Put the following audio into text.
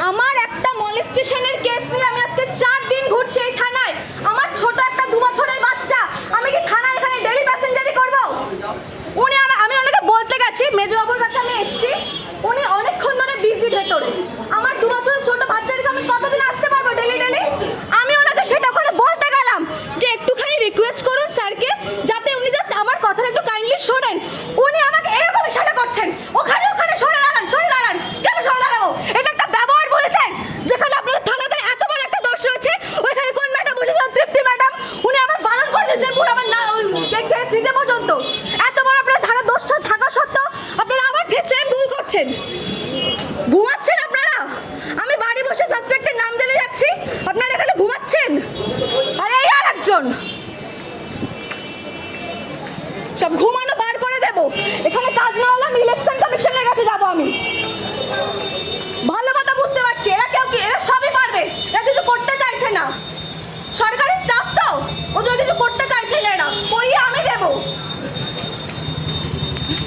আমার একটা মলেস্টেশনের কেস নিয়ে আমি আজকে 4 দিন ঘুরছি এই থানায়। আমার ছোট একটা 2 বছরের বাচ্চা, আমি কি থানায় এখানে ডেলি প্যাসেঞ্জারি করব? আমি ওনাকে বলতে গেছি, মেজবাবুর কাছে আমি এসেছি, উনি অনেকক্ষণ ধরে বিজি ভেতরে। আমার 2 বছরের ছোট বাচ্চাকে আমি কতদিন আসতে পারবো ডেলি ডেলি? আমি ওনাকে সেটা ওখানে বলতে গেলাম যে একটুখানি রিকোয়েস্ট করুন স্যারকে, যাতে উনি জাস্ট আমার কথাটা একটু কাইন্ডলি শোনেন। উনি আমাকে এরকম ইশারা করছেন, ওখানে ওখানে সরে দাঁড়ান, সরে দাঁড়ান। কেন সরে দাঁড়াবো? এটা একটা ব্যবহার বলেছেন। যেখানে আপনাদের থানাতে এত বড় একটা দোষ রয়েছে, ওইখানে কোন ম্যাডাম বসেছিল? তৃপ্তি ম্যাডাম। উনি আমার বারণ করে দিয়েছেন পুরো আমার কেস নিতে পর্যন্ত। এত বড় আপনার থানা দোষ থাকা সত্ত্বেও আপনারা আবার সেম ভুল করছেন। ঘুমাচ্ছেন আপনারা? আমি বাড়ি বসে সাসপেক্টের নাম জেনে যাচ্ছি, আপনারা এখানে ঘুমাচ্ছেন। আরে এই আর একজন, সব ঘুমানো বার করে দেবো। এখানে কাজ না হলে আমি ইলেকশন